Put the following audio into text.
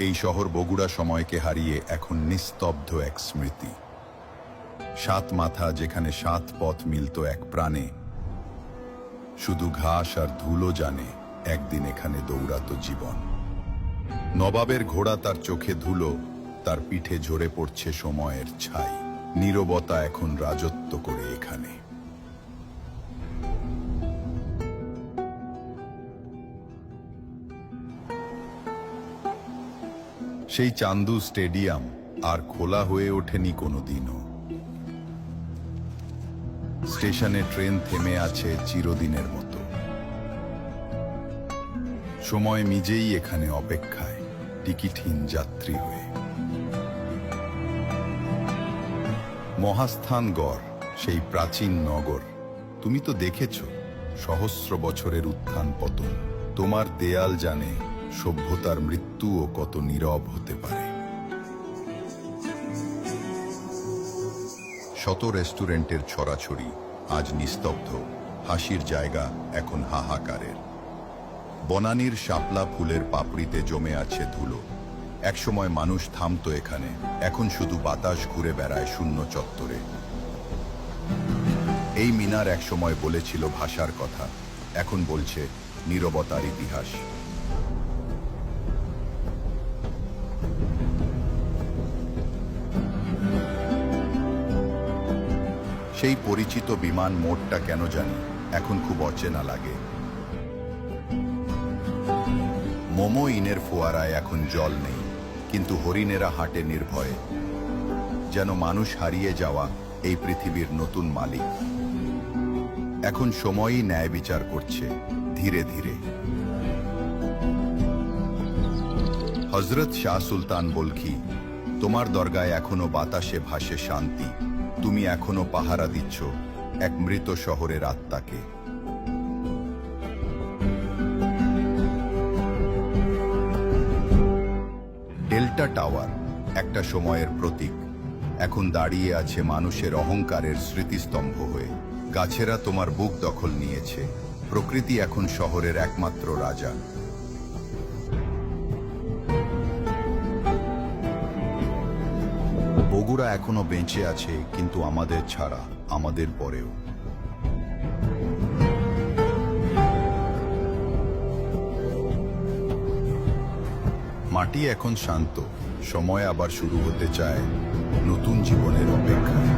এই শহর বগুড়া সময়কে হারিয়ে এখন নিস্তব্ধ এক স্মৃতি। 7 মাথা যেখানে 7 পথ মিলত এক প্রাণে, শুধু ঘাস আর ধুলো জানে একদিন এখানে দৌড়াতো জীবন। নবাবের ঘোড়া তার চোখে ধুলো, তার পিঠে ঝরে পড়ছে সময়ের ছাই। নীরবতা এখন রাজত্ব করে এখানে। সেই চান্দু স্টেডিয়াম আর খোলা হয়ে ওঠেনি কোনোদিনও। স্টেশনে ট্রেন থেমে আছে চিরদিনের মতো। সময় নিজেই এখানে অপেক্ষায়, টিকিটহীন যাত্রী হয়ে। মহাস্থানগড়, সেই প্রাচীন নগর, তুমি তো দেখেছ সহস্র বছরের উত্থান পতন। তোমার দেয়াল জানে সভ্যতার মৃত্যুও কত নীরব হতে পারে। শত রেস্টুরেন্টের ছড়াছড়ি আজ নিস্তব্ধ, হাসির জায়গা এখন হাহাকারের। বনানীর শাপলা ফুলের পাপড়িতে জমে আছে ধুলো। একসময় মানুষ থামতো এখানে, এখন শুধু বাতাস ঘুরে বেড়ায় শূন্য চত্বরে। এই মিনার একসময় বলেছিল ভাষার কথা, এখন বলছে নীরবতার ইতিহাস। সেই পরিচিত বিমান মোড়টা কেন জানি এখন খুব অচেনা লাগে। মোমো ইনের ফোয়ারায় এখন জল নেই, কিন্তু হরিণেরা হাঁটে নির্ভয়ে, যেন মানুষ হারিয়ে যাওয়া এই পৃথিবীর নতুন মালিক। এখন সময়ই ন্যায় বিচার করছে ধীরে ধীরে। হযরত শাহ সুলতান বলখি, তোমার দরগায় এখনো বাতাসে ভাসে শান্তি। তুমি এখনো পাহারা দিচ্ছ এক মৃত শহরের আত্মাকে। ডেল্টা টাওয়ার একটা সময়ের প্রতীক, এখন দাঁড়িয়ে আছে মানুষের অহংকারের স্মৃতিস্তম্ভ হয়ে। গাছেরা তোমার বুক দখল নিয়েছে, প্রকৃতি এখন শহরের একমাত্র রাজা। বগুড়া এখনো বেঁচে আছে, কিন্তু আমাদের ছাড়া, আমাদের পরেও। মাটি এখন শান্ত, সময় আবার শুরু হতে চায় নতুন জীবনের অপেক্ষায়।